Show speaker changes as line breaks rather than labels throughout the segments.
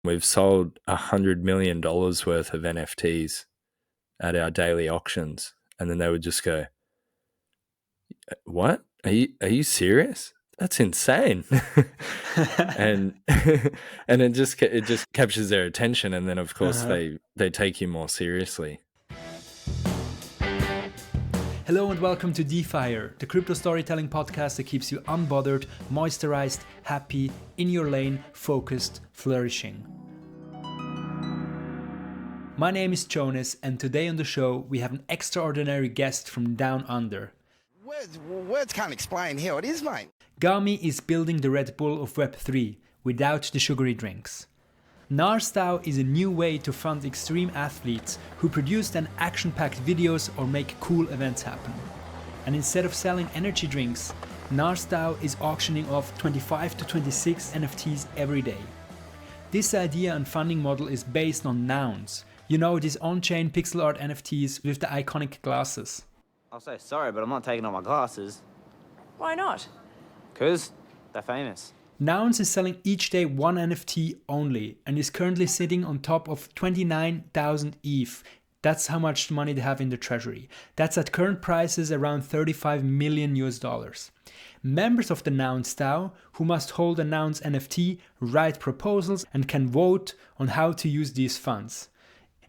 We've sold $100 million worth of NFTs at our daily auctions. And then they would just go, what? Are you serious? That's insane. and and it just captures their attention. And then, of course, they take you more seriously.
Hello and welcome to DeFire, the crypto storytelling podcast that keeps you unbothered, moisturized, happy, in your lane, focused, flourishing. My name is Jonas, and today on the show we have an extraordinary guest from down under.
Words can't explain how it is, mate.
Gami is building the Redbull of Web3 without the sugary drinks. Gnars DAO is a new way to fund extreme athletes who produce then action-packed videos or make cool events happen. And instead of selling energy drinks, Gnars DAO is auctioning off 25 to 26 NFTs every day. This idea and funding model is based on Nouns. You know, these on-chain pixel art NFTs with the iconic glasses.
I'll say sorry, but I'm not taking off my glasses.
Why not?
Because they're famous.
Nouns is selling each day one NFT only and is currently sitting on top of 29,000 ETH. That's how much money they have in the treasury. That's at current prices around $35 million US. Members of the Nouns DAO, who must hold a Nouns NFT, write proposals and can vote on how to use these funds.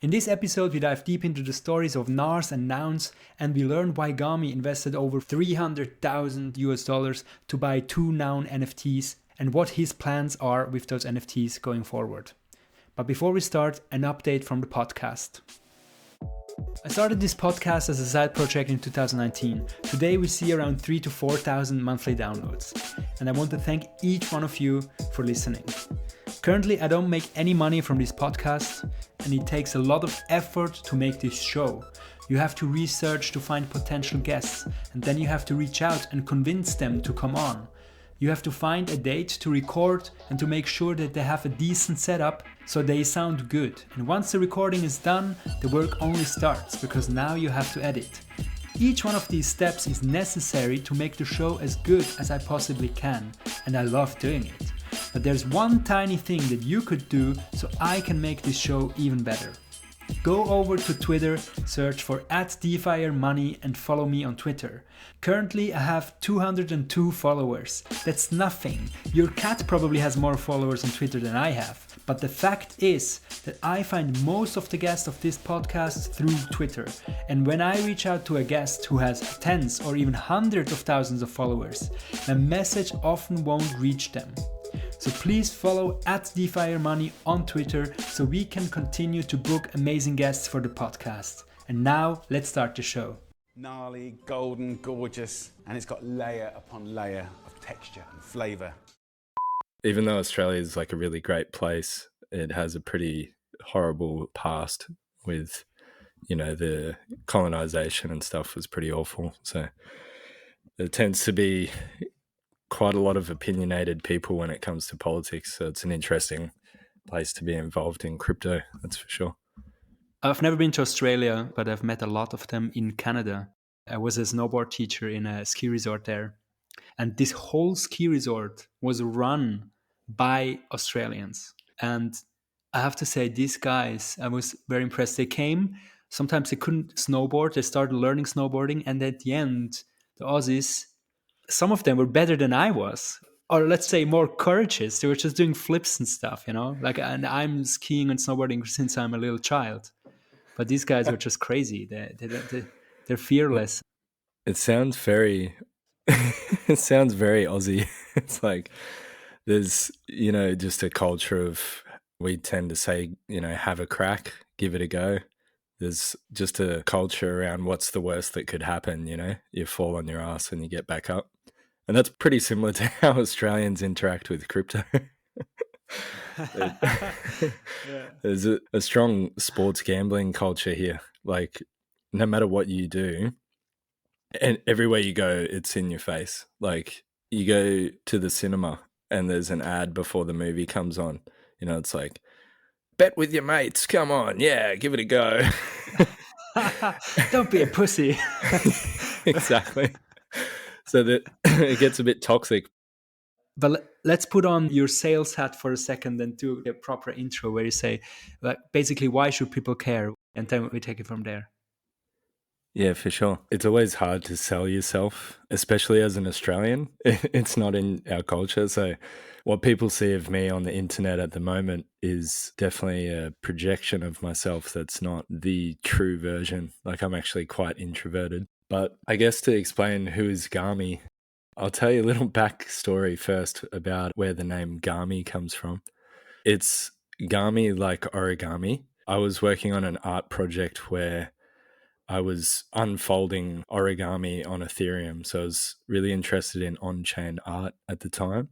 In this episode, we dive deep into the stories of Gnars and Nouns, and we learn why Gami invested over $300,000 US to buy 2 Noun NFTs and what his plans are with those NFTs going forward. But before we start, an update from the podcast. I started this podcast as a side project in 2019. Today we see around 3,000 to 4,000 monthly downloads. And I want to thank each one of you for listening. Currently, I don't make any money from this podcast, and it takes a lot of effort to make this show. You have to research to find potential guests, and then you have to reach out and convince them to come on. You have to find a date to record and to make sure that they have a decent setup so they sound good. And once the recording is done, the work only starts because now you have to edit. Each one of these steps is necessary to make the show as good as I possibly can, and I love doing it. But there's one tiny thing that you could do so I can make this show even better. Go over to Twitter, search for @DeFireMoney and follow me on Twitter. Currently I have 202 followers. That's nothing. Your cat probably has more followers on Twitter than I have. But the fact is that I find most of the guests of this podcast through Twitter. And when I reach out to a guest who has tens or even hundreds of thousands of followers, a message often won't reach them. So please follow @DeFireMoney on Twitter so we can continue to book amazing guests for the podcast. And now let's start the show.
Gnarly, golden, gorgeous, and it's got layer upon layer of texture and flavour.
Even though Australia is like a really great place, it has a pretty horrible past with, you know, the colonization and stuff was pretty awful. So there tends to be quite a lot of opinionated people when it comes to politics. So it's an interesting place to be involved in crypto, that's for sure.
I've never been to Australia, but I've met a lot of them in Canada. I was a snowboard teacher in a ski resort there. And this whole ski resort was run by Australians. And I have to say, these guys, I was very impressed. They came, sometimes they couldn't snowboard. They started learning snowboarding. And at the end, the Aussies, some of them were better than I was, or let's say more courageous. They were just doing flips and stuff, you know, like, and I'm skiing and snowboarding since I'm a little child, but these guys are just crazy. They're fearless.
It sounds very, it sounds very Aussie. It's like, there's, you know, just a culture of, we tend to say, you know, have a crack, give it a go. There's just a culture around what's the worst that could happen, you know, you fall on your ass and you get back up. And that's pretty similar to how Australians interact with crypto. There's a strong sports gambling culture here. Like, no matter what you do, and everywhere you go, it's in your face. Like, you go to the cinema and there's an ad before the movie comes on. You know, it's like, bet with your mates, come on, yeah, give it a go.
Don't be a pussy.
Exactly. So that it gets a bit toxic.
But let's put on your sales hat for a second and do a proper intro where you say, like, basically, why should people care? And then we take it from there.
Yeah, for sure. It's always hard to sell yourself, especially as an Australian. It's not in our culture. So, what people see of me on the internet at the moment is definitely a projection of myself that's not the true version. Like, I'm actually quite introverted. But I guess to explain who is Gami, I'll tell you a little backstory first about where the name Gami comes from. It's Gami like origami. I was working on an art project where I was unfolding origami on Ethereum. So I was really interested in on chain art at the time.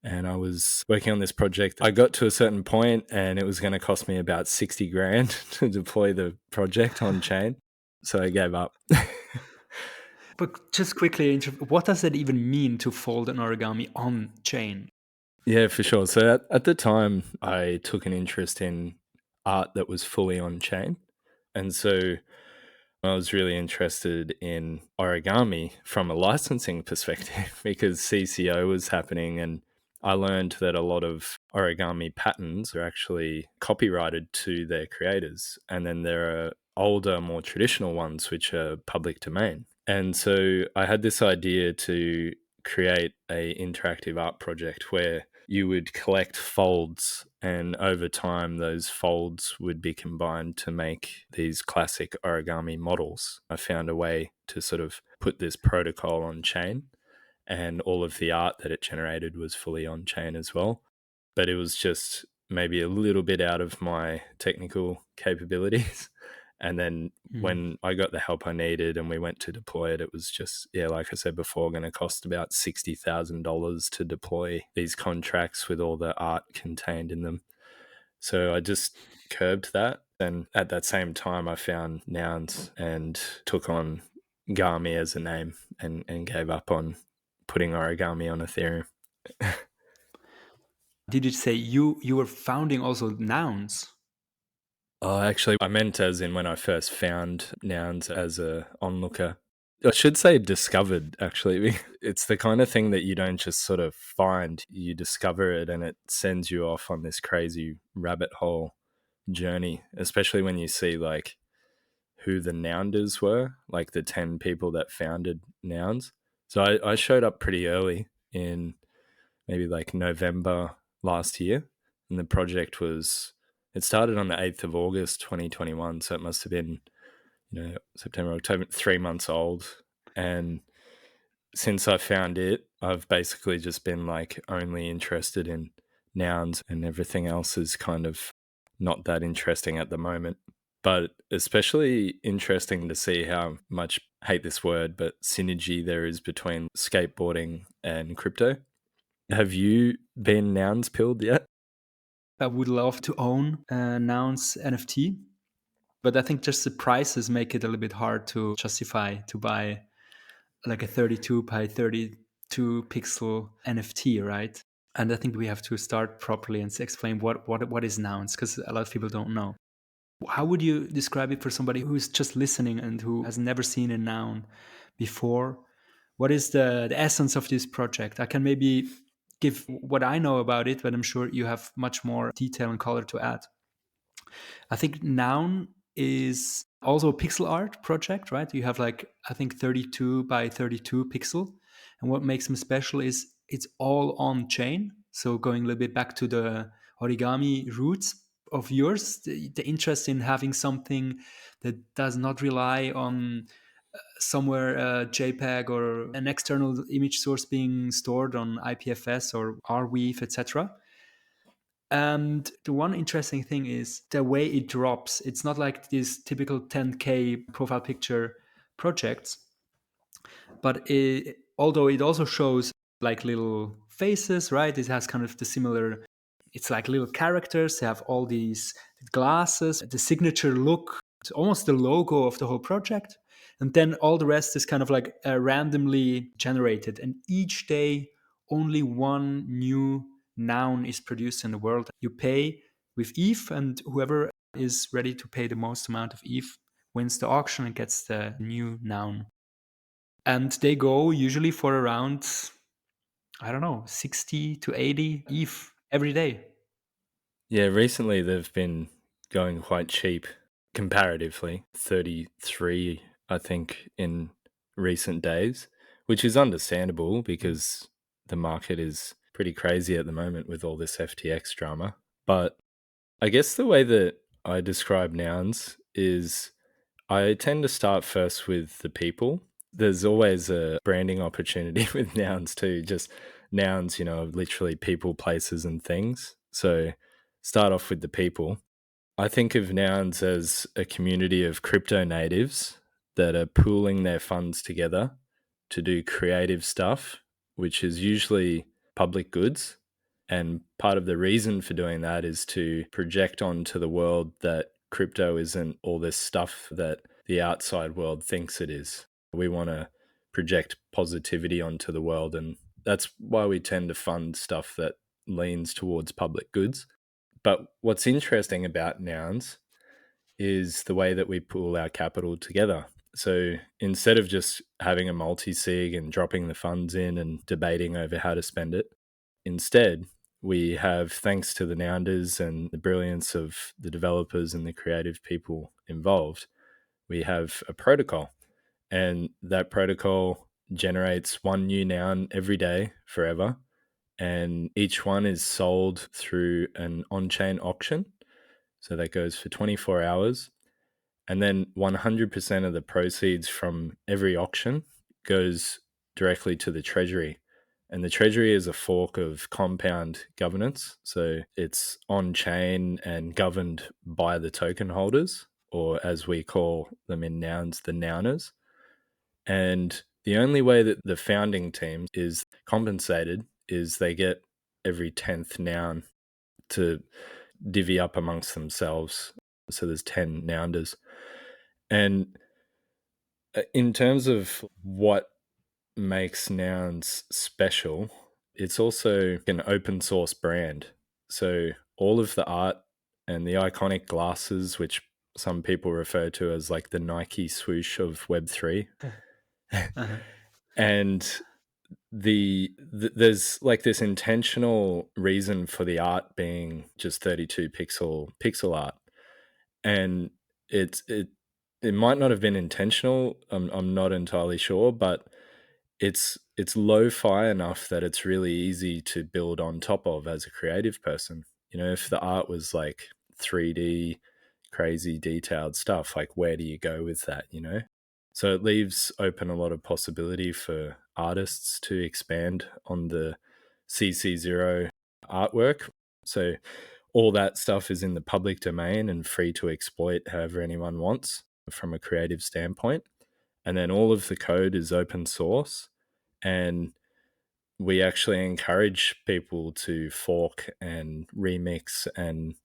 And I was working on this project. I got to a certain point and it was going to cost me about 60 grand to deploy the project on chain. So I gave up.
But just quickly, what does it even mean to fold an origami on chain?
Yeah, for sure. So at the time, I took an interest in art that was fully on chain. And so I was really interested in origami from a licensing perspective because CCO was happening, and I learned that a lot of origami patterns are actually copyrighted to their creators. And then there are older, more traditional ones which are public domain. And so I had this idea to create a interactive art project where you would collect folds, and over time those folds would be combined to make these classic origami models. I found a way to sort of put this protocol on chain, and all of the art that it generated was fully on chain as well. But it was just maybe a little bit out of my technical capabilities. And then when I got the help I needed and we went to deploy it, it was just, yeah, like I said before, going to cost about $60,000 to deploy these contracts with all the art contained in them. So I just curbed that. And at that same time, I found Nouns and took on Gami as a name and gave up on putting origami on Ethereum.
Did you say you were founding also Nouns?
Oh, actually, I meant as in when I first found Nouns as a onlooker. I should say discovered, actually. It's the kind of thing that you don't just sort of find. You discover it and it sends you off on this crazy rabbit hole journey, especially when you see like who the Nounders were, like the 10 people that founded Nouns. So I showed up pretty early in maybe like November last year, and the project it started on the 8th of August 2021, so it must have been September, October, 3 months old. And since I found it, I've basically just been like only interested in nouns, and everything else is kind of not that interesting at the moment. But especially interesting to see how much, I hate this word, but synergy there is between skateboarding and crypto. Have you been nouns pilled yet?
I would love to own a Nouns NFT, but I think just the prices make it a little bit hard to justify to buy like a 32 by 32 pixel NFT, right? And I think we have to start properly and explain what is Nouns, because a lot of people don't know. How would you describe it for somebody who's just listening and who has never seen a noun before? What is the essence of this project? I can maybe give what I know about it, but I'm sure you have much more detail and color to add. I think Noun is also a pixel art project, right? You have like, I think 32 by 32 pixel. And what makes them special is it's all on chain. So going a little bit back to the origami roots of yours, the interest in having something that does not rely on somewhere JPEG or an external image source being stored on IPFS or Arweave, etc. And the one interesting thing is the way it drops. It's not like these typical 10K profile picture projects, but although it also shows like little faces, right? It has kind of the similar, it's like little characters. They have all these glasses, the signature look, it's almost the logo of the whole project. And then all the rest is kind of like randomly generated. And each day, only one new noun is produced in the world. You pay with ETH, and whoever is ready to pay the most amount of ETH wins the auction and gets the new noun. And they go usually for around, I don't know, 60 to 80 ETH every day.
Yeah, recently they've been going quite cheap comparatively, 33, I think, in recent days, which is understandable because the market is pretty crazy at the moment with all this FTX drama. But I guess the way that I describe nouns is I tend to start first with the people. There's always a branding opportunity with nouns too. Just nouns, literally people, places, and things. So start off with the people. I think of nouns as a community of crypto natives that are pooling their funds together to do creative stuff, which is usually public goods. And part of the reason for doing that is to project onto the world that crypto isn't all this stuff that the outside world thinks it is. We want to project positivity onto the world. And that's why we tend to fund stuff that leans towards public goods. But what's interesting about nouns is the way that we pool our capital together. So instead of just having a multi-sig and dropping the funds in and debating over how to spend it, instead we have, thanks to the Nounders and the brilliance of the developers and the creative people involved, we have a protocol. And that protocol generates one new noun every day forever. And each one is sold through an on-chain auction. So that goes for 24 hours. And then 100% of the proceeds from every auction goes directly to the treasury. And the treasury is a fork of compound governance. So it's on chain and governed by the token holders, or as we call them in nouns, the nouners. And the only way that the founding team is compensated is they get every 10th noun to divvy up amongst themselves. So there's 10 nounders. And in terms of what makes nouns special, it's also an open source brand. So all of the art and the iconic glasses, which some people refer to as like the Nike swoosh of Web3,
Uh-huh.
and there's like this intentional reason for the art being just 32 pixel art, and it might not have been intentional. I'm not entirely sure, but it's lo-fi enough that it's really easy to build on top of as a creative person. If the art was like 3D, crazy detailed stuff, like where do you go with that? So it leaves open a lot of possibility for artists to expand on the CC0 artwork. So all that stuff is in the public domain and free to exploit however anyone wants from a creative standpoint. And then all of the code is open source. And we actually encourage people to fork and remix and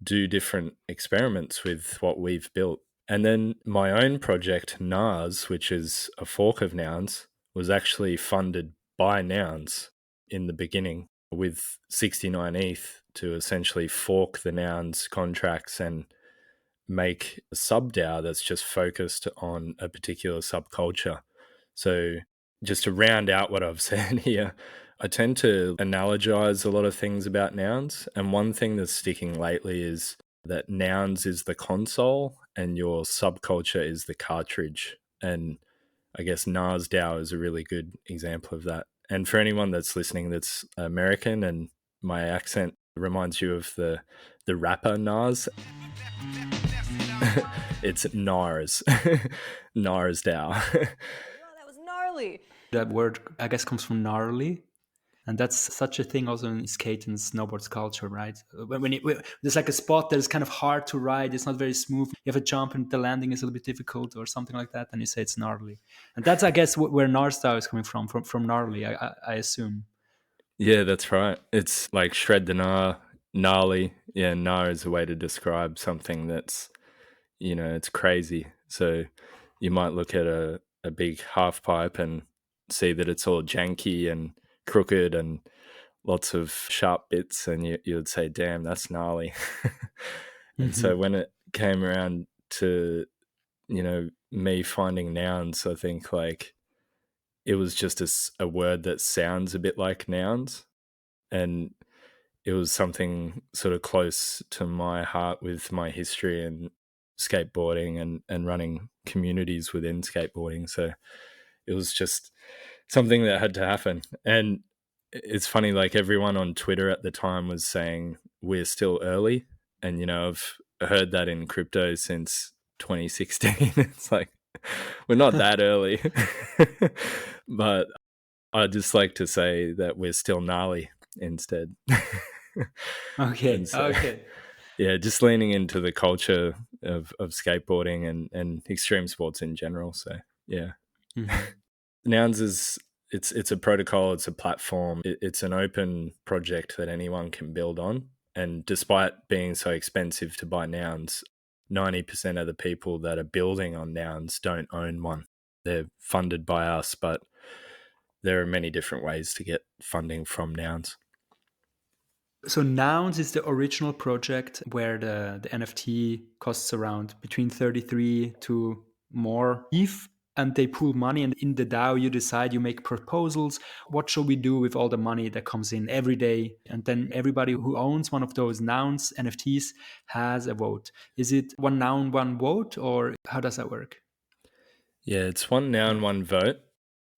do different experiments with what we've built. And then my own project, Gnars, which is a fork of Nouns, was actually funded by Nouns in the beginning with 69 ETH to essentially fork the Nouns contracts and make a sub DAO that's just focused on a particular subculture. So just to round out what I've said here, I tend to analogize a lot of things about nouns. And one thing that's sticking lately is that nouns is the console and your subculture is the cartridge. And I guess Gnars DAO is a really good example of that. And for anyone that's listening that's American and my accent reminds you of the rapper Nas, it's Gnars. Gnars DAO.
Wow, that was gnarly.
That word, I guess, comes from gnarly. And that's such a thing also in skate and snowboards culture, right? When there's like a spot that is kind of hard to ride, it's not very smooth. You have a jump and the landing is a little bit difficult or something like that, and you say it's gnarly. And that's, I guess, where Gnars DAO is coming from gnarly, I assume.
Yeah, that's right. It's like shred the gnar, gnarly. Yeah, gnar is a way to describe something that's, it's crazy. So you might look at a big half pipe and see that it's all janky and crooked and lots of sharp bits, and you would say, damn, that's gnarly. And so when it came around to, me finding nouns, I think like it was just a word that sounds a bit like nouns. And it was something sort of close to my heart with my history and skateboarding and running communities within skateboarding. So it was just something that had to happen. And it's funny, like everyone on Twitter at the time was saying we're still early. And, you know, I've heard that in crypto since 2016. It's like, we're not that early. But I just like to say that we're still gnarly instead.
Okay.
So,
Okay.
yeah, just leaning into the culture of skateboarding and extreme sports in general. So yeah.
Mhm.
Nouns is it's a protocol, it's a platform, it's an open project that anyone can build on. And despite being so expensive to buy nouns, 90% of the people that are building on nouns don't own one. They're funded by us, but there are many different ways to get funding from nouns.
So Nouns is the original project where the NFT costs around between 33 to more ETH, and they pool money, and in the DAO you decide, you make proposals. What shall we do with all the money that comes in every day? And then everybody who owns one of those Nouns NFTs has a vote. Is it one noun, one vote, or how does that work?
Yeah, it's one noun, one vote.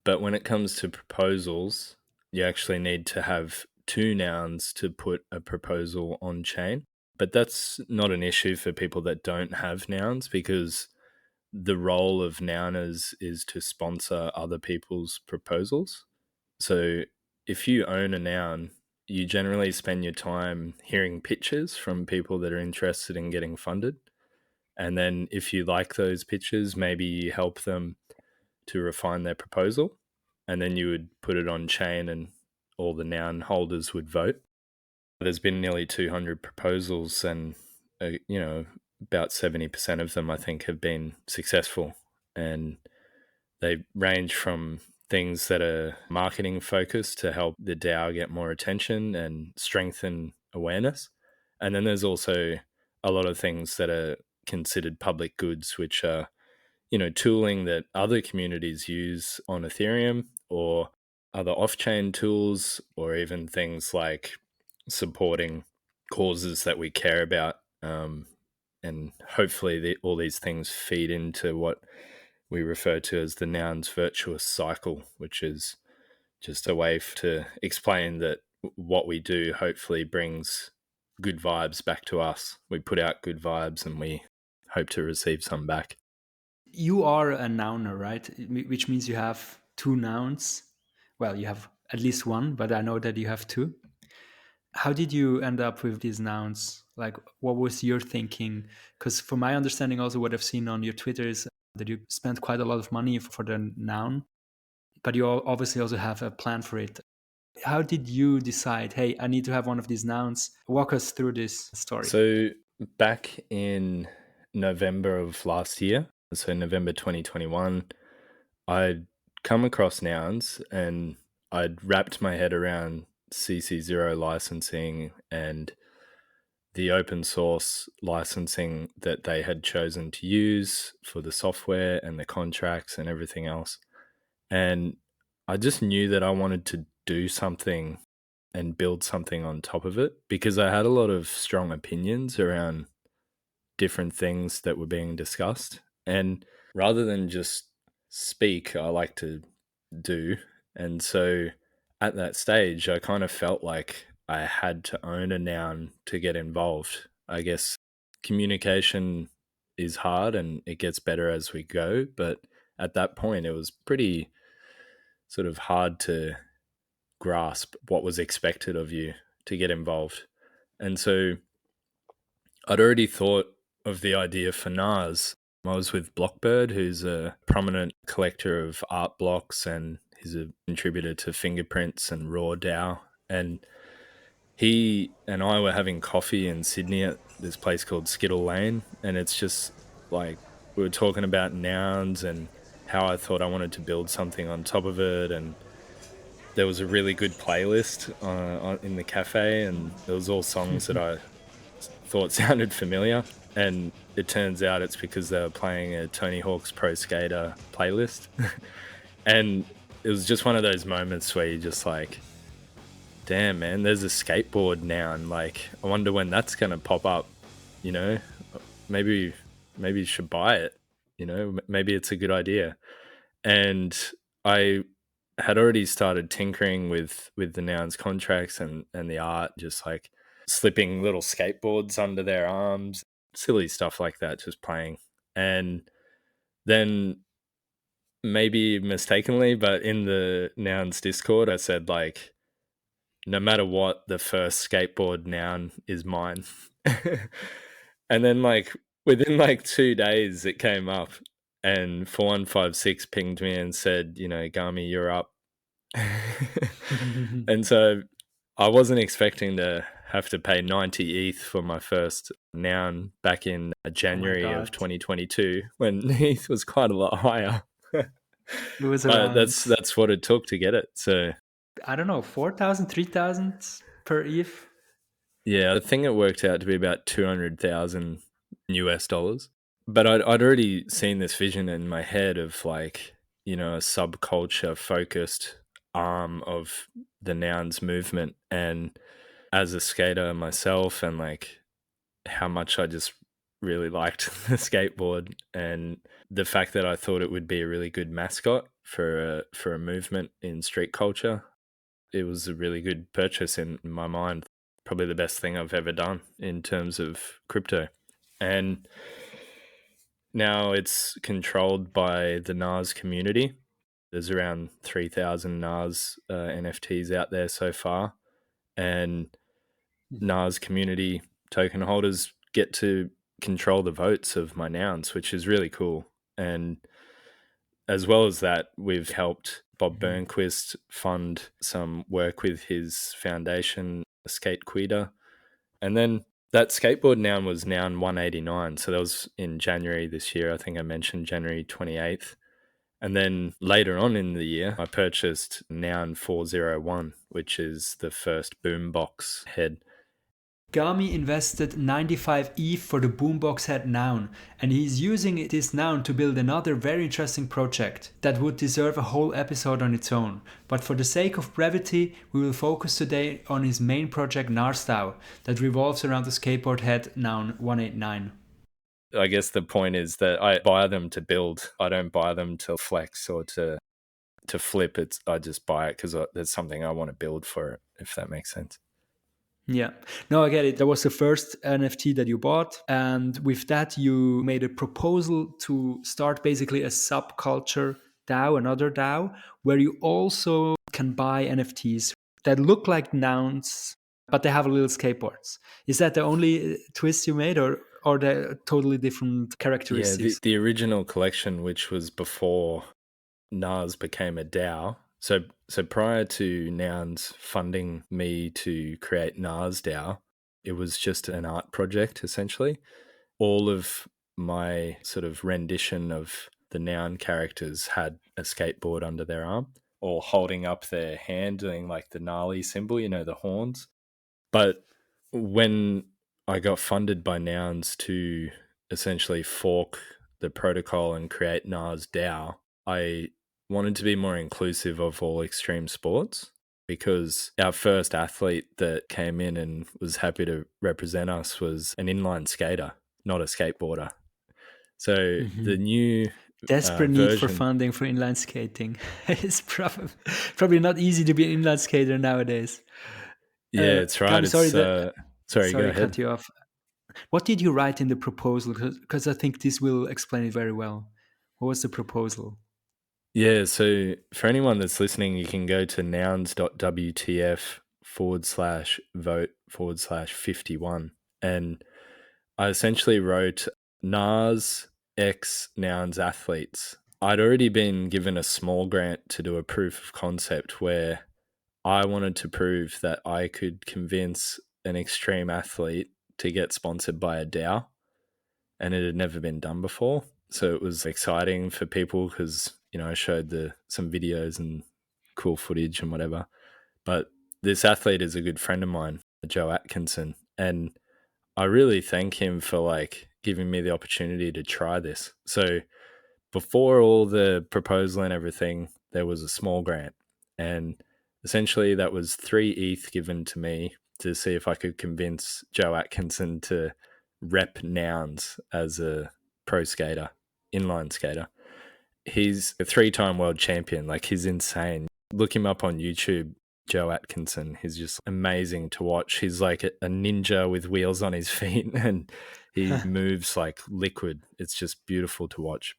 But when it comes to proposals, you actually need to have two nouns to put a proposal on chain. But that's not an issue for people that don't have nouns, because the role of nouners is to sponsor other people's proposals. So if you own a noun, you generally spend your time hearing pitches from people that are interested in getting funded. And then if you like those pitches, maybe you help them to refine their proposal. And then you would put it on chain and all the noun holders would vote. There's been nearly 200 proposals, and about 70% of them I think have been successful, and they range from things that are marketing focused to help the DAO get more attention and strengthen awareness, and then there's also a lot of things that are considered public goods, which are tooling that other communities use on Ethereum or other off-chain tools, or even things like supporting causes that we care about. And hopefully all these things feed into what we refer to as the Nouns virtuous cycle, which is just a way to explain that what we do hopefully brings good vibes back to us. We put out good vibes and we hope to receive some back.
You are a nouner, right? Which means you have two nouns. Well, you have at least one, but I know that you have two. How did you end up with these nouns? Like, what was your thinking? Because from my understanding, also what I've seen on your Twitter is that you spent quite a lot of money for the noun, but you obviously also have a plan for it. How did you decide, hey, I need to have one of these nouns? Walk us through this story.
So back in November of last year, so November 2021, I'd come across nouns and I'd wrapped my head around CC0 licensing and the open source licensing that they had chosen to use for the software and the contracts and everything else. And I just knew that I wanted to do something and build something on top of it, because I had a lot of strong opinions around different things that were being discussed. And rather than just speak, I like to do. And so at that stage, I kind of felt like I had to own a noun to get involved. I guess communication is hard and it gets better as we go. But at that point, it was pretty sort of hard to grasp what was expected of you to get involved. And so I'd already thought of the idea for Gnars. I was with Blockbird, who's a prominent collector of art blocks, and he's a contributor to Fingerprints and Raw DAO. And he and I were having coffee in Sydney at this place called Skittle Lane. And it's just like we were talking about nouns and how I thought I wanted to build something on top of it. And there was a really good playlist in the cafe, and there was all songs that I thought sounded familiar. And it turns out it's because they were playing a Tony Hawk's Pro Skater playlist. And it was just one of those moments where you just like, damn, man, there's a skateboard noun. Like, I wonder when that's going to pop up, you know? Maybe you should buy it, you know? Maybe it's a good idea. And I had already started tinkering with the nouns contracts and the art, just like slipping little skateboards under their arms, silly stuff like that, just playing. And then maybe mistakenly, but in the nouns Discord, I said like, no matter what, the first skateboard noun is mine. And then like within like 2 days it came up and 4156 pinged me and said, you know, Gami, you're up. And so I wasn't expecting to have to pay 90 ETH for my first noun back in January of 2022 when ETH was quite a lot higher.
It was
But
around,
that's what it took to get it. So
I don't know, 4,000, 3,000 per ETH.
yeah, I think it worked out to be about 200,000 US dollars. But I'd already seen this vision in my head of like, you know, a subculture focused arm of the nouns movement. And as a skater myself, and like how much I just really liked the skateboard, and the fact that I thought it would be a really good mascot for a movement in street culture, it was a really good purchase in my mind. Probably the best thing I've ever done in terms of crypto. And now it's controlled by the Gnars community. There's around 3,000 Gnars NFTs out there so far. And Gnars community token holders get to control the votes of my nouns, which is really cool. And as well as that, we've helped Bob Burnquist fund some work with his foundation, Skate Quita. And then that skateboard noun was noun 189. So that was in January this year. I think I mentioned January 28th. And then later on in the year, I purchased noun 401, which is the first boombox head.
Gami invested 95 ETH for the boombox head noun, and he's using this noun to build another very interesting project that would deserve a whole episode on its own. But for the sake of brevity, we will focus today on his main project Gnars DAO that revolves around the skateboard head noun 189.
I guess the point is that I buy them to build. I don't buy them to flex or to flip. I just buy it because there's something I want to build for it, if that makes sense.
Yeah, no, I get it. That was the first NFT that you bought. And with that, you made a proposal to start basically a subculture DAO, another DAO, where you also can buy NFTs that look like nouns, but they have little skateboards. Is that the only twist you made, or the totally different characteristics?
Yeah, the original collection, which was before Gnars became a DAO. So prior to Nouns funding me to create Gnars DAO, it was just an art project, essentially. All of my sort of rendition of the noun characters had a skateboard under their arm or holding up their hand, doing like the gnarly symbol, you know, the horns. But when I got funded by Nouns to essentially fork the protocol and create Gnars DAO, I wanted to be more inclusive of all extreme sports, because our first athlete that came in and was happy to represent us was an inline skater, not a skateboarder. So the new
desperate need for funding for inline skating. It's probably not easy to be an inline skater nowadays.
Yeah, it's right.
Sorry,
sorry, go ahead.
Cut you off. What did you write in the proposal? Because I think this will explain it very well. What was the proposal?
Yeah, so for anyone that's listening, you can go to nouns.wtf/vote/51. And I essentially wrote Gnars X Nouns athletes. I'd already been given a small grant to do a proof of concept where I wanted to prove that I could convince an extreme athlete to get sponsored by a DAO, and it had never been done before. So it was exciting for people because, you know, I showed some videos and cool footage and whatever. But this athlete is a good friend of mine, Joe Atkinson, and I really thank him for like giving me the opportunity to try this. So before all the proposal and everything, there was a small grant, and essentially that was 3 ETH given to me to see if I could convince Joe Atkinson to rep Nouns as a pro skater, inline skater. He's a 3-time world champion. Like, he's insane. Look him up on YouTube, Joe Atkinson. He's just amazing to watch. He's like a ninja with wheels on his feet, and he moves like liquid. It's just beautiful to watch.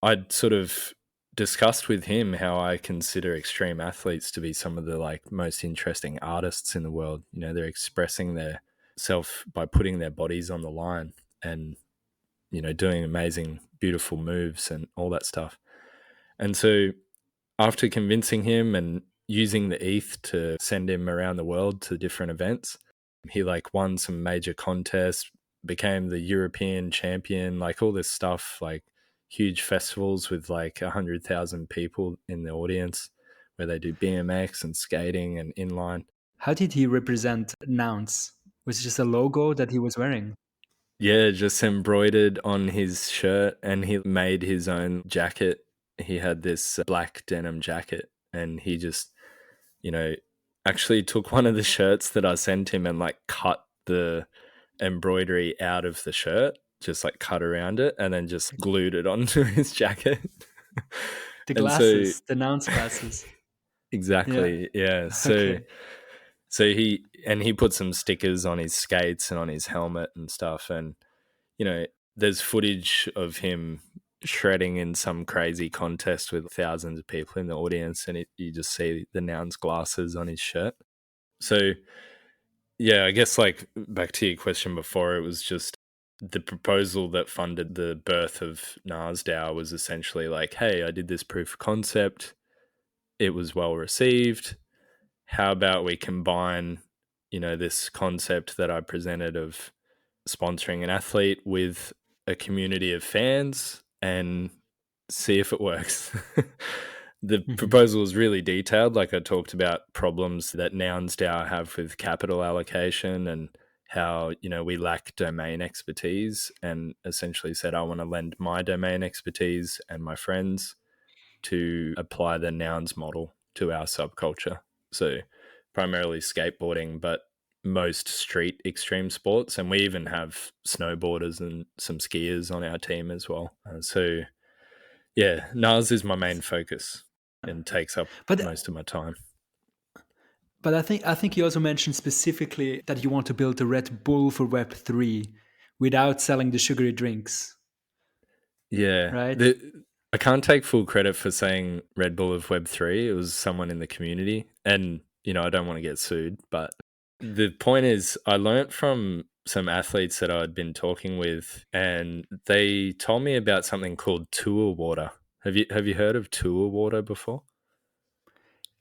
I'd sort of discussed with him how I consider extreme athletes to be some of the like most interesting artists in the world. You know, they're expressing their self by putting their bodies on the line and, you know, doing amazing, beautiful moves and all that stuff. And so after convincing him and using the ETH to send him around the world to different events, he like won some major contests, became the European champion, like all this stuff, like huge festivals with like 100,000 people in the audience where they do BMX and skating and inline.
How did he represent Nouns? Was it just a logo that he was wearing?
Yeah, just embroidered on his shirt, and he made his own jacket. He had this black denim jacket, and he just, you know, actually took one of the shirts that I sent him and like cut the embroidery out of the shirt, just like cut around it, and then just glued it onto his jacket.
The
And
glasses, the Nouns glasses.
exactly, yeah. So
Okay.
so he put some stickers on his skates and on his helmet and stuff, and you know, there's footage of him shredding in some crazy contest with thousands of people in the audience, and you just see the Nouns glasses on his shirt. So yeah, I guess like back to your question before, it was just the proposal that funded the birth of Gnars DAO was essentially like, hey, I did this proof of concept. It was well received. How about we combine, you know, this concept that I presented of sponsoring an athlete with a community of fans and see if it works. The proposal is really detailed. Like, I talked about problems that Nouns DAO have with capital allocation and how, you know, we lack domain expertise, and essentially said, I want to lend my domain expertise and my friends to apply the Nouns model to our subculture. So primarily skateboarding, but most street extreme sports. And we even have snowboarders and some skiers on our team as well. So yeah, Nars is my main focus and takes up
But
most of my time.
but I think you also mentioned specifically that you want to build a Red Bull for Web3 without selling the sugary drinks,
Yeah.
right?
I can't take full credit for saying Red Bull of Web3. It was someone in the community. And, you know, I don't want to get sued, but the point is I learnt from some athletes that I'd been talking with, and they told me about something called tour water. Have you heard of tour water before?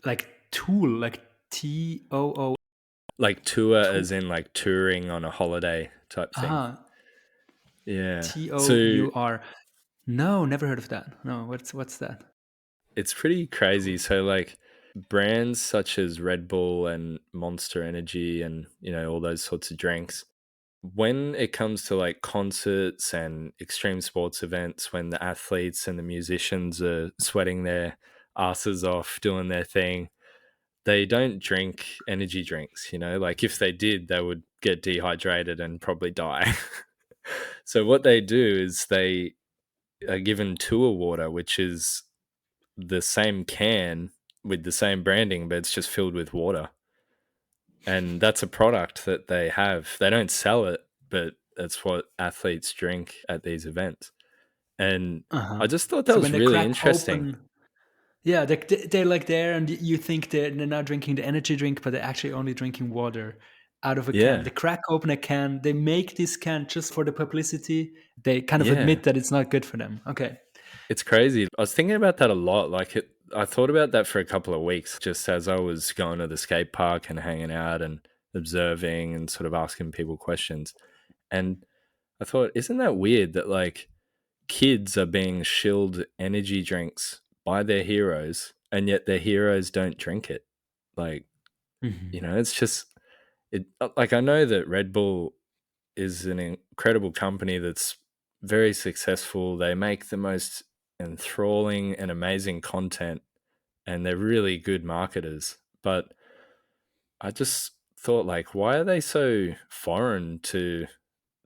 Like tool, like TOO.
Like tour
Tool.
as in like touring on a holiday type thing. Yeah. So
TOUR. No, never heard of that. No, what's that?
it's pretty crazy. So like brands such as Red Bull and Monster Energy and, you know, all those sorts of drinks, when it comes to like concerts and extreme sports events, when the athletes and the musicians are sweating their asses off doing their thing, they don't drink energy drinks, you know, like if they did, they would get dehydrated and probably die. So what they do is they are given tour water, which is the same can with the same branding, but it's just filled with water. And that's a product that they have. They don't sell it, but that's what athletes drink at these events. And I just thought that
So
was
when they
really
crack
interesting.
open, yeah, they're like there, and you think they're not drinking the energy drink, but they're actually only drinking water out of a can.
Yeah.
They crack open a can. They make this can just for the publicity. They kind of
Yeah.
admit that it's not good for them. Okay.
It's crazy. I was thinking about that a lot. I thought about that for a couple of weeks, just as I was going to the skate park and hanging out and observing and sort of asking people questions. And I thought, isn't that weird that like kids are being shilled energy drinks by their heroes, and yet their heroes don't drink it? Like, you know, it's just like, I know that Red Bull is an incredible company that's very successful. They make the most enthralling and amazing content, and they're really good marketers. But I just thought, like, why are they so foreign to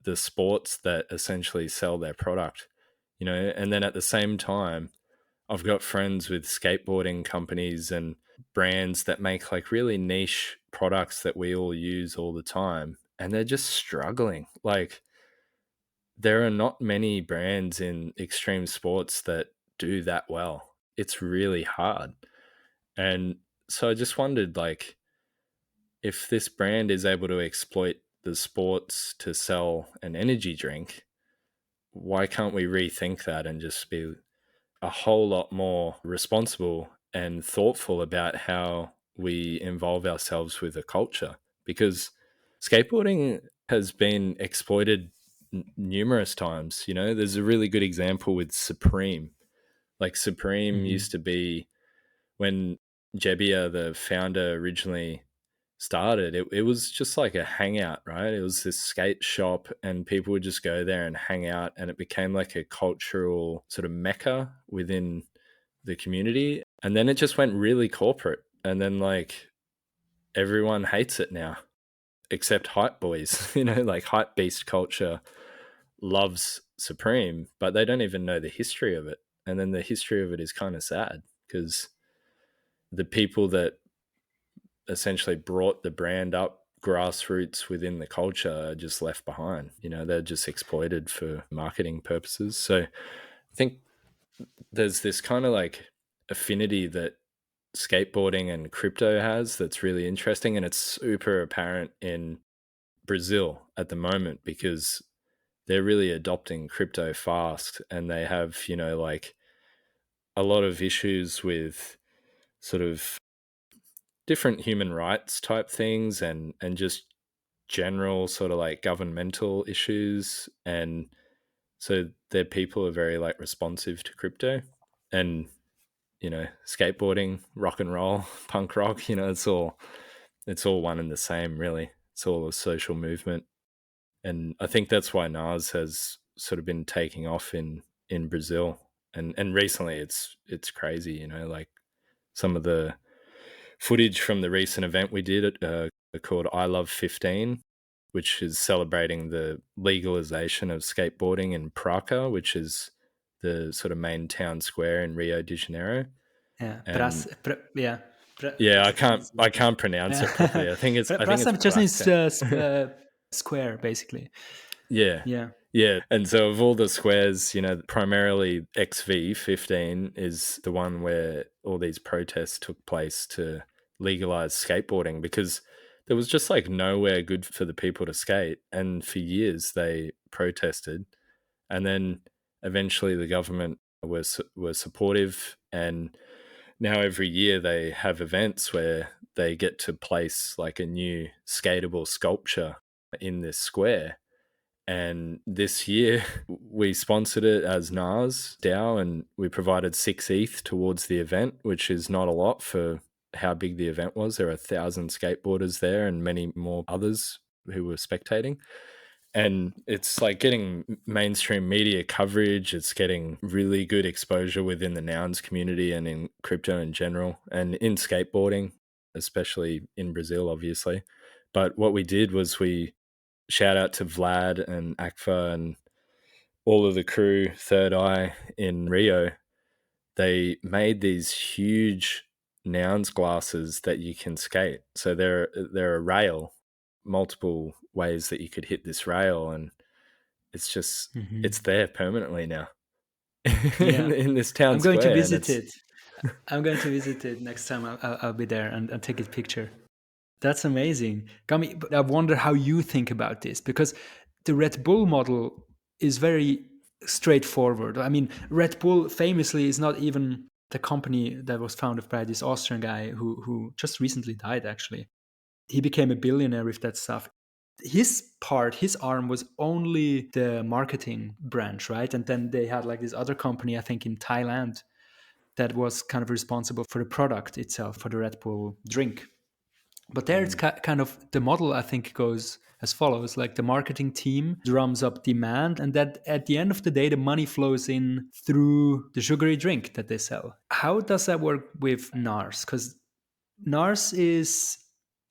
the sports that essentially sell their product? And then at the same time, I've got friends with skateboarding companies and brands that make like really niche products that we all use all the time, and they're just struggling. Like, there are not many brands in extreme sports that do that well. It's really hard. And so I just wondered, like, if this brand is able to exploit the sports to sell an energy drink, why can't we rethink that and just be a whole lot more responsible and thoughtful about how we involve ourselves with the culture? Because skateboarding has been exploited numerous times. There's a really good example with Supreme. Like, Supreme used to be, when Jebbia, the founder, originally started, it was just like a hangout, right? It was this skate shop and people would just go there and hang out, and it became like a cultural sort of mecca within the community. And then it just went really corporate, and then like everyone hates it now except hype boys. Like, hype beast culture loves Supreme, but they don't even know the history of it. And then the history of it is kind of sad, because the people that essentially brought the brand up grassroots within the culture are just left behind. They're just exploited for marketing purposes. So I think there's this kind of like affinity that skateboarding and crypto has that's really interesting, and it's super apparent in Brazil at the moment, because they're really adopting crypto fast, and they have, like, a lot of issues with sort of different human rights type things, and just general sort of like governmental issues. And so their people are very like responsive to crypto. And skateboarding, rock and roll, punk rock, it's all one and the same, really. It's all a social movement. And I think that's why Nas has sort of been taking off in Brazil. And recently it's crazy, like some of the footage from the recent event we did called I Love 15, which is celebrating the legalization of skateboarding in Praca, which is the sort of main town square in Rio de Janeiro.
Yeah,
And
yeah.
yeah, I can't pronounce it properly. I think it's
Praça just means
Praca.
square, basically.
Yeah.
Yeah.
Yeah. And so of all the squares, primarily XV15 is the one where all these protests took place to legalize skateboarding, because there was just like nowhere good for the people to skate. And for years they protested. And then eventually the government were supportive. And now every year they have events where they get to place like a new skatable sculpture in this square. And this year we sponsored it as Gnars DAO, and we provided 6 ETH towards the event, which is not a lot for how big the event was. There are 1,000 skateboarders there and many more others who were spectating. And it's like getting mainstream media coverage. It's getting really good exposure within the Nouns community and in crypto in general, and in skateboarding, especially in Brazil, obviously. But what we did was we shout out to Vlad and Akfa and all of the crew, Third Eye in Rio. They made these huge Nouns glasses that you can skate. So they're a rail, multiple ways that you could hit this rail, and it's just it's there permanently now in this town
I'm going
square.
to visit it. I'm going to visit it next time. I'll be there and take a picture. That's amazing. Gami, but I wonder how you think about this, because the Red Bull model is very straightforward. I mean, Red Bull famously is not even the company that was founded by this Austrian guy who just recently died, actually. He became a billionaire with that stuff. His arm was only the marketing branch, right? And then they had like this other company, I think in Thailand, that was kind of responsible for the product itself, for the Red Bull drink. But there it's kind of the model, I think, goes as follows. Like the marketing team drums up demand, and that at the end of the day, the money flows in through the sugary drink that they sell. How does that work with NARS? Because NARS is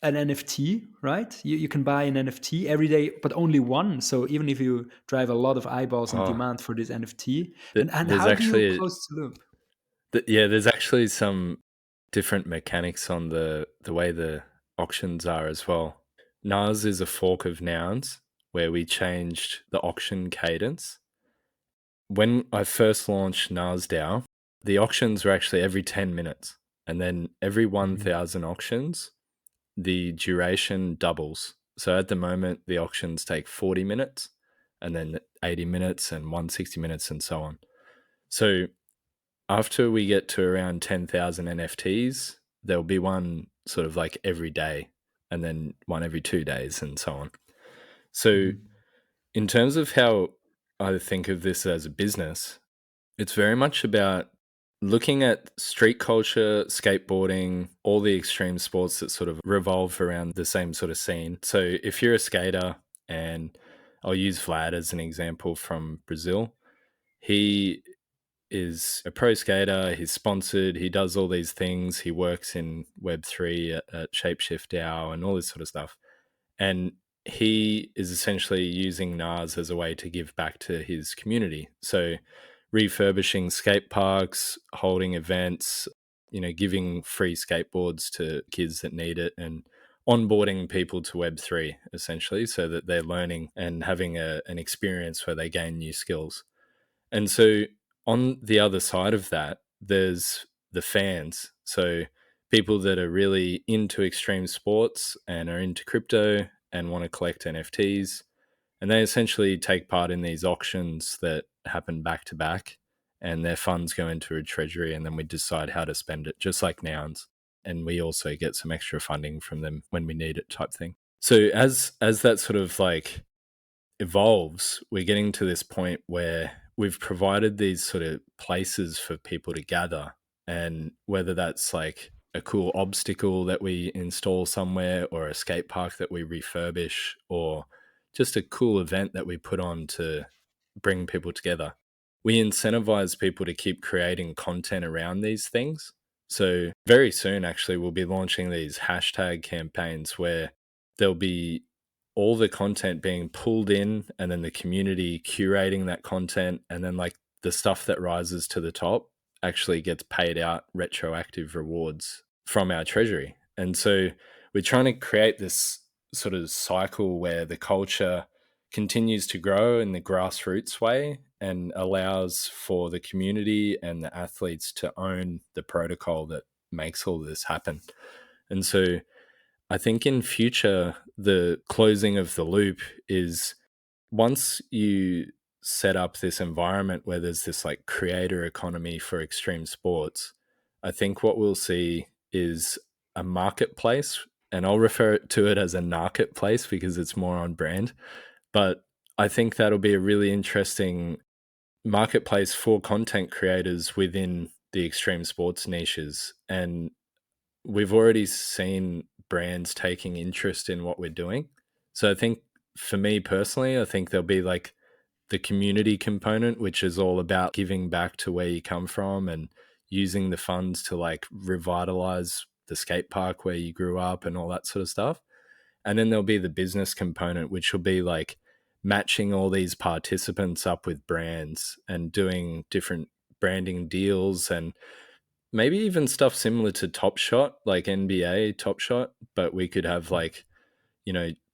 an NFT, right? You can buy an NFT every day, but only one. So even if you drive a lot of eyeballs and
Oh,
demand for this NFT, and
there's
how do you
actually
close the loop?
there's actually some different mechanics on the way the auctions are as well. Nars is a fork of Nouns where we changed the auction cadence. When I first launched Gnars DAO, the auctions were actually every 10 minutes. And then every 1,000 auctions, the duration doubles. So at the moment, the auctions take 40 minutes and then 80 minutes and 160 minutes and so on. So after we get to around 10,000 NFTs, there'll be one sort of like every day and then one every 2 days and so on. So in terms of how I think of this as a business, it's very much about looking at street culture, skateboarding, all the extreme sports that sort of revolve around the same sort of scene. So if you're a skater, and I'll use Vlad as an example from Brazil, he is a pro skater, he's sponsored, he does all these things, he works in Web3 at Shapeshift DAO and all this sort of stuff. And he is essentially using NARS as a way to give back to his community. So refurbishing skate parks, holding events, giving free skateboards to kids that need it, and onboarding people to Web3 essentially, so that they're learning and having an experience where they gain new skills. And so on the other side of that, there's the fans. So people that are really into extreme sports and are into crypto and want to collect NFTs. And they essentially take part in these auctions that happen back to back, and their funds go into a treasury, and then we decide how to spend it, just like Nouns. And we also get some extra funding from them when we need it, type thing. So as that sort of like evolves, we're getting to this point where we've provided these sort of places for people to gather, and whether that's like a cool obstacle that we install somewhere, or a skate park that we refurbish, or just a cool event that we put on to bring people together, we incentivize people to keep creating content around these things. So very soon, actually, we'll be launching these hashtag campaigns where there'll be all the content being pulled in, and then the community curating that content, and then like the stuff that rises to the top actually gets paid out retroactive rewards from our treasury. And so we're trying to create this sort of cycle where the culture continues to grow in the grassroots way and allows for the community and the athletes to own the protocol that makes all this happen. And so I think in future, the closing of the loop is, once you set up this environment where there's this like creator economy for extreme sports, I think what we'll see is a marketplace, and I'll refer to it as a marketplace because it's more on brand. But I think that'll be a really interesting marketplace for content creators within the extreme sports niches. And we've already seen brands taking interest in what we're doing. So I think for me personally, I think there'll be like the community component, which is all about giving back to where you come from and using the funds to like revitalize the skate park where you grew up and all that sort of stuff. And then there'll be the business component, which will be like matching all these participants up with brands and doing different branding deals, and maybe even stuff similar to Top Shot, like NBA Top Shot, but we could have like,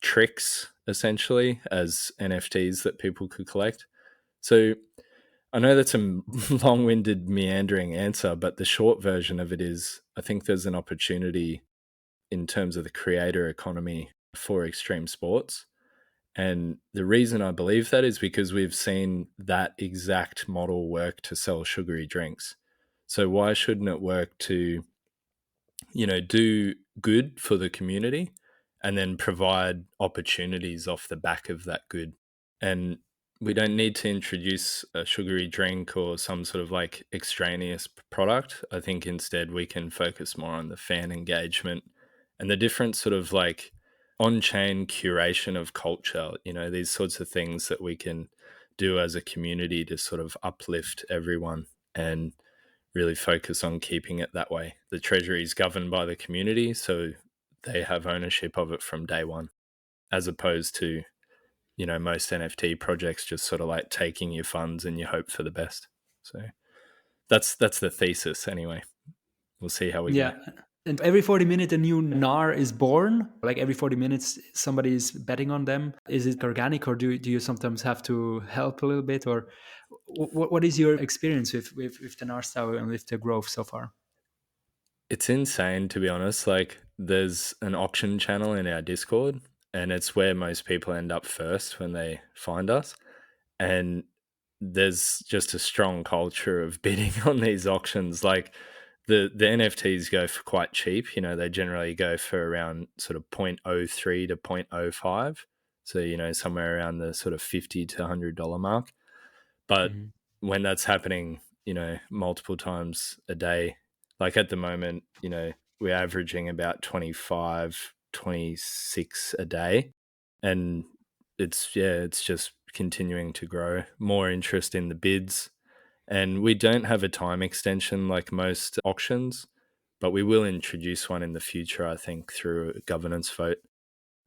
tricks essentially as NFTs that people could collect. So I know that's a long-winded, meandering answer, but the short version of it is, I think there's an opportunity in terms of the creator economy for extreme sports. And the reason I believe that is because we've seen that exact model work to sell sugary drinks. So why shouldn't it work to, do good for the community and then provide opportunities off the back of that good? And we don't need to introduce a sugary drink or some sort of like extraneous product. I think instead we can focus more on the fan engagement And the different sort of like on-chain curation of culture, these sorts of things that we can do as a community to sort of uplift everyone and really focus on keeping it that way. The treasury is governed by the community, so they have ownership of it from day one, as opposed to, most NFT projects just sort of like taking your funds and you hope for the best. So that's the thesis anyway. We'll see how we go.
And every 40 minutes a new NAR is born. Like every 40 minutes somebody is betting on them. Is it organic, or do you sometimes have to help a little bit? Or what is your experience with the Gnars DAO and with the growth so far?
It's insane, to be honest. Like, there's an auction channel in our Discord, and it's where most people end up first when they find us. And there's just a strong culture of bidding on these auctions. Like, the NFTs go for quite cheap. They generally go for around sort of 0.03 to 0.05. So, somewhere around the sort of $50 to $100 mark. But when that's happening, multiple times a day, like at the moment, we're averaging about 25, 26 a day. And it's just continuing to grow. More interest in the bids. And we don't have a time extension like most auctions, but we will introduce one in the future, I think, through a governance vote.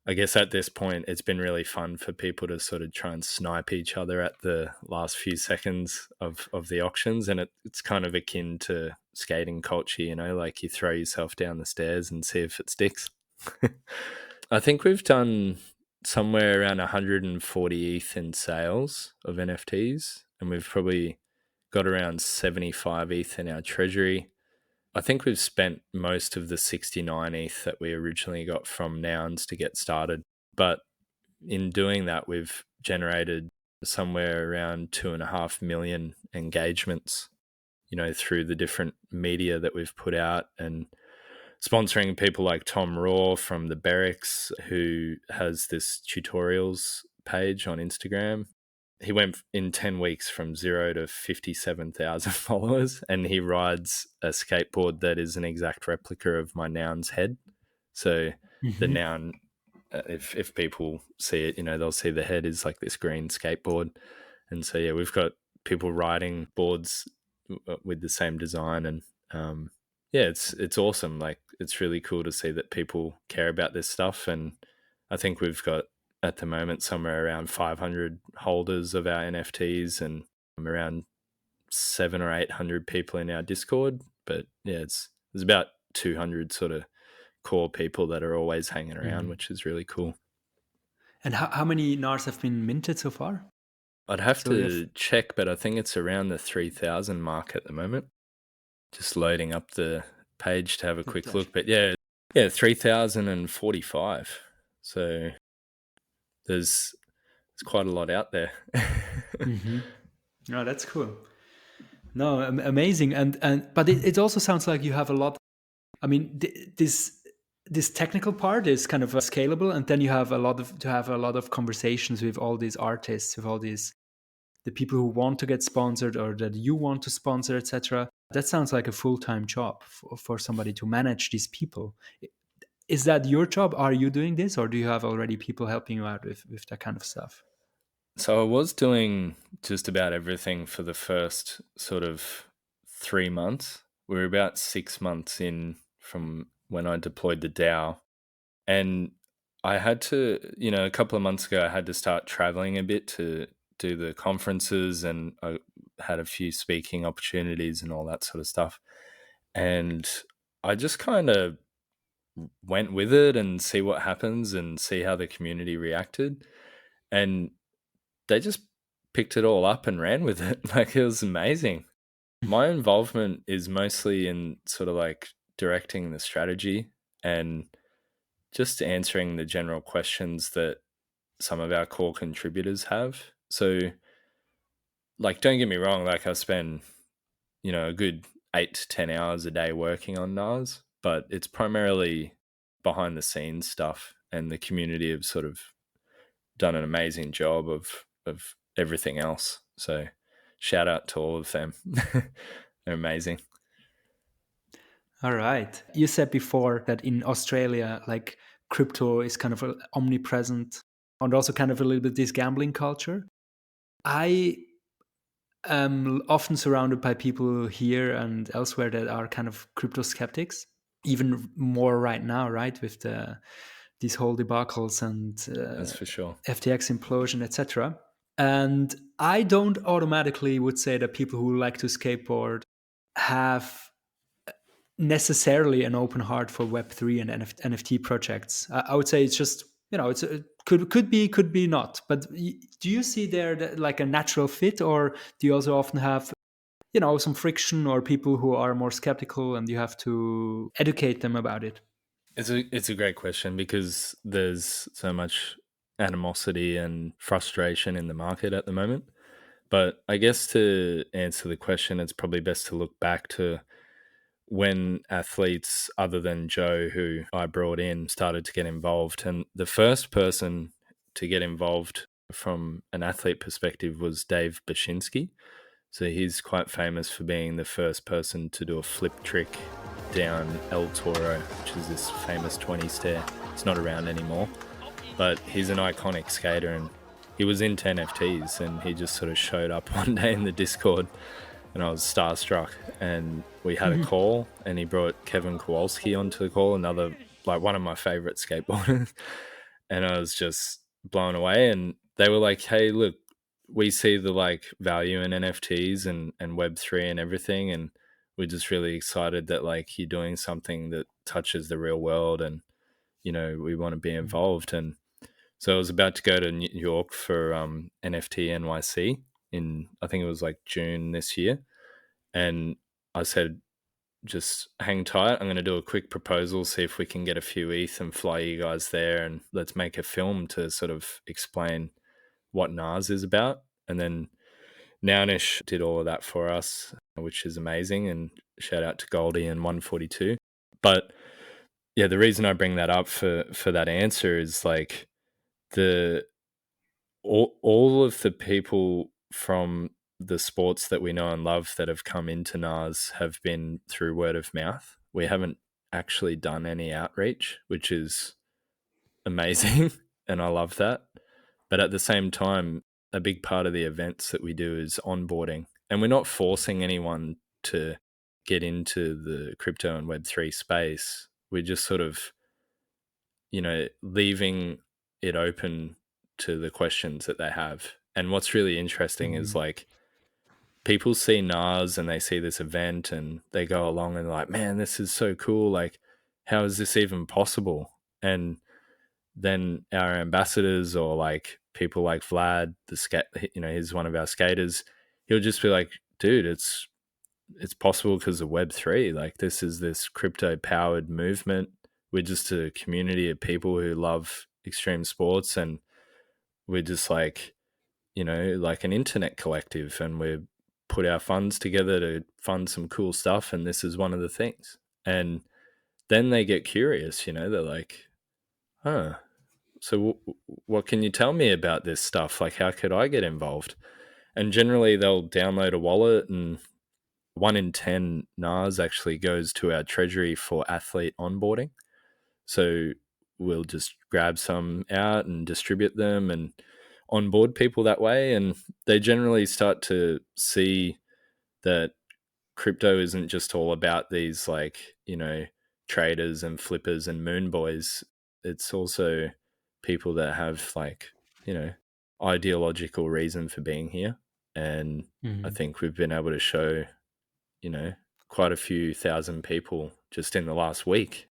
I guess at this point, it's been really fun for people to sort of try and snipe each other at the last few seconds of the auctions. And it's kind of akin to skating culture, like you throw yourself down the stairs and see if it sticks. I think we've done somewhere around 140 ETH in sales of NFTs, and we've probably got around 75 ETH in our treasury. I think we've spent most of the 69 ETH that we originally got from Nouns to get started. But in doing that, we've generated somewhere around 2.5 million engagements, through the different media that we've put out, and sponsoring people like Tom Raw from the Berrics, who has this tutorials page on Instagram. He went in 10 weeks from 0 to 57,000 followers, and he rides a skateboard that is an exact replica of my Nouns head. So the Noun, if people see it, they'll see the head is like this green skateboard. And so, yeah, we've got people riding boards with the same design. And it's awesome. Like, it's really cool to see that people care about this stuff. And I think we've got, at the moment, somewhere around 500 holders of our NFTs and around 700 or 800 people in our Discord. But yeah, there's about 200 sort of core people that are always hanging around, which is really cool.
And how many NARs have been minted so far?
I'd have to check, but I think it's around the 3,000 mark at the moment. Just loading up the page to have a quick look. But yeah, 3,045. So there's quite a lot out there.
No, that's cool. No, amazing. But it also sounds like you have a lot. I mean, this technical part is kind of scalable, and then you have a lot of conversations with all these artists, with all the people who want to get sponsored or that you want to sponsor, etc. That sounds like a full-time job for somebody to manage these people. Is that your job? Are you doing this, or do you have already people helping you out with that kind of stuff?
So I was doing just about everything for the first sort of 3 months. We're about 6 months in from when I deployed the DAO. And I had to, a couple of months ago, I had to start traveling a bit to do the conferences, and I had a few speaking opportunities and all that sort of stuff. And I just kind of went with it and see what happens and see how the community reacted. And they just picked it all up and ran with it. Like, it was amazing. My involvement is mostly in sort of like directing the strategy and just answering the general questions that some of our core contributors have. So, like, don't get me wrong, like, I spend, a good 8 to 10 hours a day working on NARS, but it's primarily behind the scenes stuff, and the community have sort of done an amazing job of everything else. So shout out to all of them. They're amazing.
All right. You said before that in Australia, like crypto is kind of omnipresent and also kind of a little bit this gambling culture. I am often surrounded by people here and elsewhere that are kind of crypto skeptics, even more right now, right, with these whole debacles and
That's for sure.
FTX implosion, etc. And I don't automatically would say that people who like to skateboard have necessarily an open heart for Web3 and NFT projects. I would say it's just, it's could be, could be not. But do you see there like a natural fit, or do you also often have some friction or people who are more skeptical and you have to educate them about it?
It's a great question because there's so much animosity and frustration in the market at the moment. But I guess to answer the question, it's probably best to look back to when athletes other than Joe, who I brought in, started to get involved. And the first person to get involved from an athlete perspective was Dave Bashinsky. So he's quite famous for being the first person to do a flip trick down El Toro, which is this famous 20 stair. It's not around anymore, but he's an iconic skater, and he was into NFTs, and he just sort of showed up one day in the Discord, and I was starstruck, and we had a call, and he brought Kevin Kowalski onto the call, another, like, one of my favorite skateboarders, and I was just blown away. And they were like, hey, look, we see the like value in NFTs and Web3 and everything, and we're just really excited that like you're doing something that touches the real world, and we want to be involved. And so I was about to go to New York for NFT NYC in, I think it was like June this year, and I said, just hang tight, I'm going to do a quick proposal, see if we can get a few ETH and fly you guys there, and let's make a film to sort of explain what Gnars is about. And then Nownish did all of that for us, which is amazing. And shout out to Goldie and 142. But yeah, the reason I bring that up for that answer is like all of the people from the sports that we know and love that have come into Gnars have been through word of mouth. We haven't actually done any outreach, which is amazing. And I love that. But at the same time, a big part of the events that we do is onboarding. And we're not forcing anyone to get into the crypto and Web3 space. We're just sort of, leaving it open to the questions that they have. And what's really interesting is like people see Gnars and they see this event and they go along and like, man, this is so cool. Like, how is this even possible? And then our ambassadors or like people like Vlad, he's one of our skaters. He'll just be like, dude, it's possible because of Web3. Like, this crypto powered movement. We're just a community of people who love extreme sports, and we're just like, like an internet collective, and we put our funds together to fund some cool stuff. And this is one of the things. And then they get curious, they're like, huh, so what can you tell me about this stuff? Like, how could I get involved? And generally they'll download a wallet, and 1 in 10 Gnars actually goes to our treasury for athlete onboarding. So we'll just grab some out and distribute them and onboard people that way. And they generally start to see that crypto isn't just all about these like, traders and flippers and moon boys. It's also people that have like, ideological reason for being here. And I think we've been able to show, quite a few thousand people just in the last week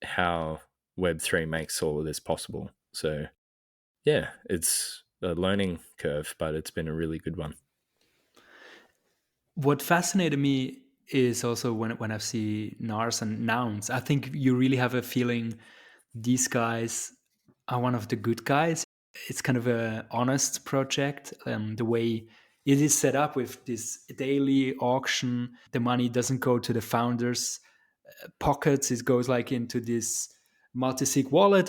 how Web3 makes all of this possible. So yeah, it's a learning curve, but it's been a really good one.
What fascinated me is also when I see Gnars and Nouns, I think you really have a feeling these guys are one of the good guys. It's kind of a honest project. The way it is set up with this daily auction, the money doesn't go to the founders' pockets. It goes like into this multi-sig wallet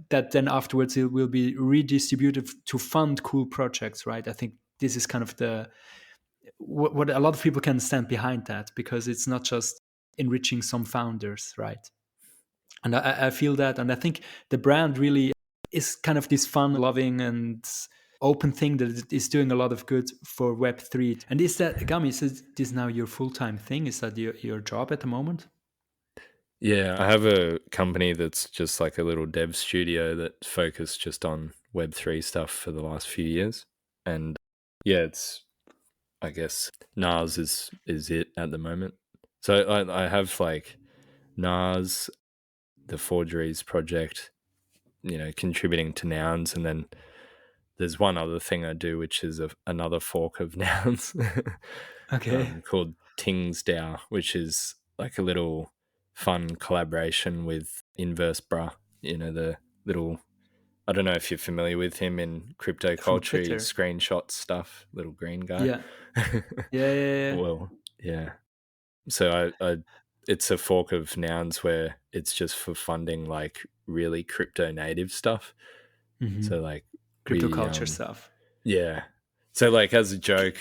that then afterwards it will be redistributed to fund cool projects, right? I think this is kind of what a lot of people can stand behind that, because it's not just enriching some founders, right? And I feel that, and I think the brand really is kind of this fun-loving and open thing that is doing a lot of good for Web3. And is that, Gami, is this now your full-time thing? Is that your job at the moment?
Yeah, I have a company that's just like a little dev studio that focused just on Web3 stuff for the last few years. And yeah, it's, I guess, Gnars is it at the moment. So I have like Gnars, the Forgeries project, contributing to Nouns. And then there's one other thing I do, which is another fork of Nouns
Okay.
called Gnars DAO, which is like a little fun collaboration with Inverse Bra, the little, I don't know if you're familiar with him in crypto
From
culture. He
Twitter.
screenshots stuff, little green guy.
Yeah. Yeah.
Well, yeah. So I it's a fork of Nouns where it's just for funding like really crypto native stuff.
Mm-hmm.
So like
Crypto culture stuff.
Yeah. So like as a joke,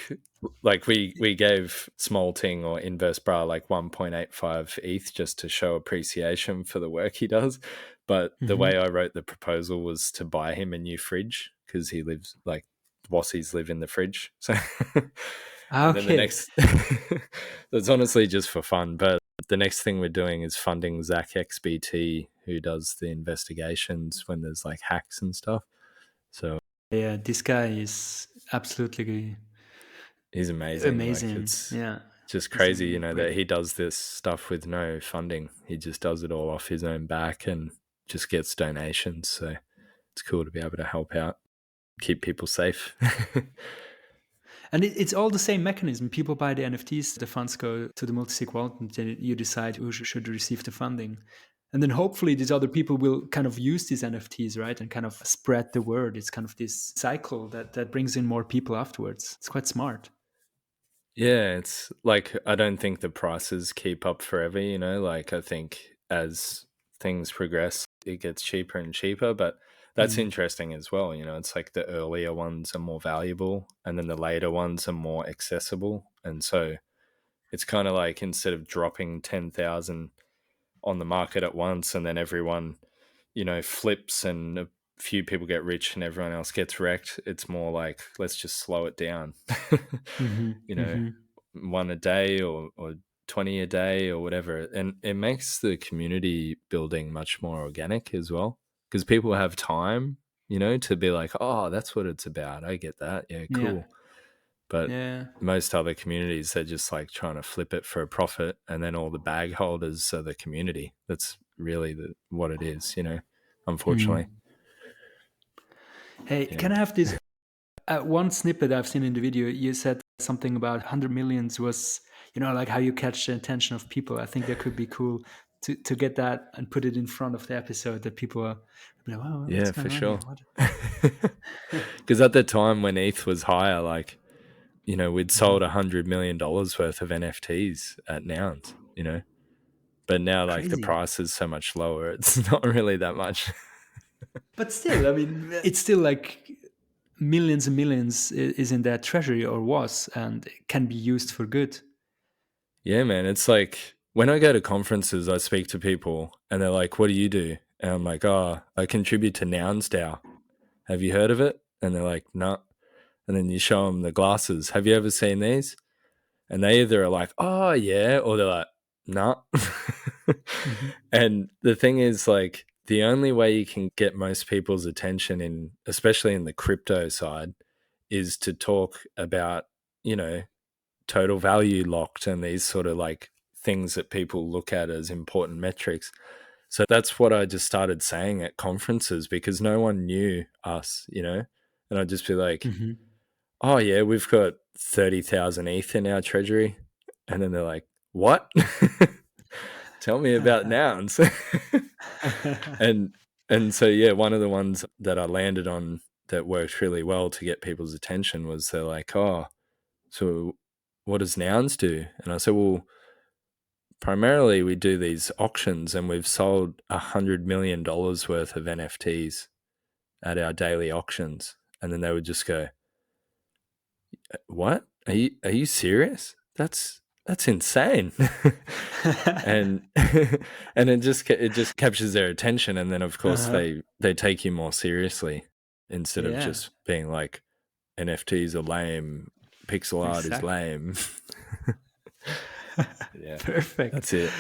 like we gave Smolting or Inverse Bra like 1.85 ETH just to show appreciation for the work he does. But the way I wrote the proposal was to buy him a new fridge because he lives like Wassies live in the fridge. So and then the next it's honestly just for fun. But the next thing we're doing is funding Zach XBT, who does the investigations when there's like hacks and stuff. So
yeah, this guy is absolutely
he's amazing. Like, it's just crazy, that he does this stuff with no funding. He just does it all off his own back and just gets donations. So it's cool to be able to help out, keep people safe.
And it's all the same mechanism. People buy the NFTs, the funds go to the multi-sig wallet, and then you decide who should receive the funding. And then hopefully these other people will kind of use these NFTs, right? And kind of spread the word. It's kind of this cycle that brings in more people afterwards. It's quite smart.
Yeah, it's like, I don't think the prices keep up forever, like I think as things progress, it gets cheaper and cheaper, but that's interesting as well. It's like the earlier ones are more valuable and then the later ones are more accessible. And so it's kind of like instead of dropping 10,000 on the market at once and then everyone, flips and a few people get rich and everyone else gets wrecked, it's more like, let's just slow it down. One a day or 20 a day or whatever. And it makes the community building much more organic as well because people have time, to be like, oh, that's what it's about. I get that. Yeah, cool. But most other communities, they're just like trying to flip it for a profit, and then all the bag holders are the community. That's really what it is, unfortunately.
Hey, can I have this one snippet I've seen in the video? You said something about 100 millions was, like how you catch the attention of people. I think that could be cool to get that and put it in front of the episode that people are like, wow,
yeah, for sure. Because at the time when ETH was higher, like, we'd sold $100 million worth of NFTs at Nouns, but now like the price is so much lower, it's not really that much.
But still, I mean, it's still like millions and millions is in their treasury, or was, and can be used for good.
Yeah, man. It's like when I go to conferences, I speak to people and they're like, what do you do? And I'm like, oh, I contribute to Nouns DAO. Have you heard of it? And they're like, no. And then you show them the glasses. Have you ever seen these? And they either are like, oh, yeah, or they're like, no. And the thing is, like, the only way you can get most people's attention especially in the crypto side, is to talk about, total value locked and these sort of like things that people look at as important metrics. So that's what I just started saying at conferences because no one knew us, and I'd just be like, oh yeah, we've got 30,000 ETH in our treasury. And then they're like, what? Tell me about Nouns. And so, yeah, one of the ones that I landed on that worked really well to get people's attention was they're like, oh, so what does Nouns do? And I said, well, primarily we do these auctions and we've sold $100 million worth of NFTs at our daily auctions. And then they would just go, what? Are you serious? That's that's insane. and and it just captures their attention, and then of course they take you more seriously instead of just being like, NFTs are lame, pixel art is lame. Yeah,
perfect.
That's it.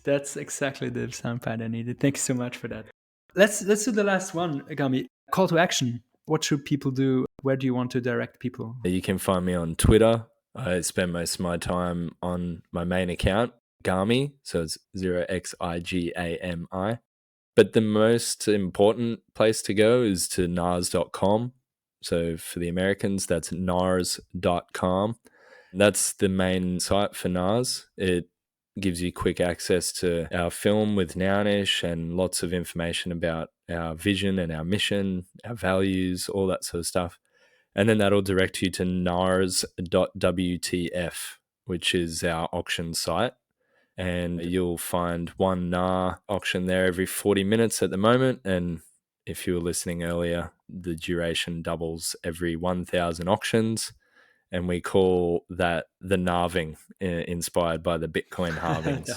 That's exactly the soundpad I needed. Thanks so much for that. Let's do the last one, Gami. Call to action. What should people do? Where do you want to direct people?
You can find me on Twitter. I spend most of my time on my main account, Gami, so it's 0xigami. But the most important place to go is to Gnars.com. So for the Americans, that's Gnars.com. That's the main site for Gnars. It gives you quick access to our film with Nownish and lots of information about our vision and our mission, our values, all that sort of stuff. And then that'll direct you to Gnars.wtf, which is our auction site. And you'll find one Gnar auction there every 40 minutes at the moment. And if you were listening earlier, the duration doubles every 1,000 auctions. And we call that the Gnarving, inspired by the Bitcoin halvings.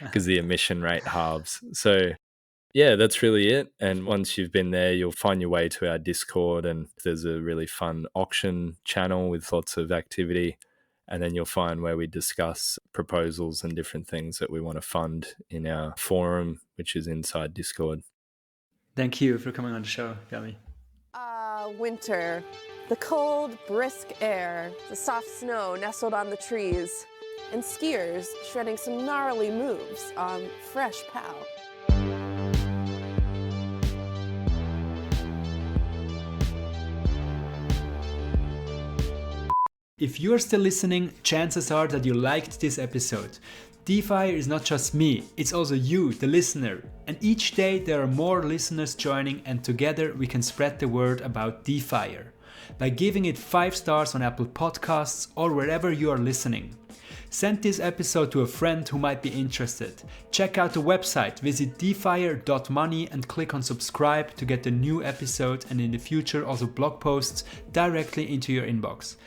Because the emission rate halves. So yeah, that's really it. And once you've been there, you'll find your way to our Discord, and there's a really fun auction channel with lots of activity. And then you'll find where we discuss proposals and different things that we want to fund in our forum, which is inside Discord.
Thank you for coming on the show, Gami.
Winter. The cold, brisk air, the soft snow nestled on the trees, and skiers shredding some gnarly moves on fresh POW.
If you're still listening, chances are that you liked this episode. DeFi is not just me, it's also you, the listener. And each day there are more listeners joining, and together we can spread the word about DeFi by giving it 5 stars on Apple Podcasts or wherever you are listening. Send this episode to a friend who might be interested. Check out the website, visit defier.money and click on subscribe to get the new episode, and in the future also blog posts directly into your inbox.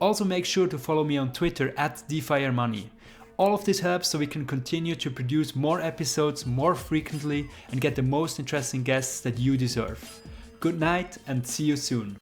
Also make sure to follow me on Twitter @DefierMoney. All of this helps so we can continue to produce more episodes more frequently and get the most interesting guests that you deserve. Good night and see you soon.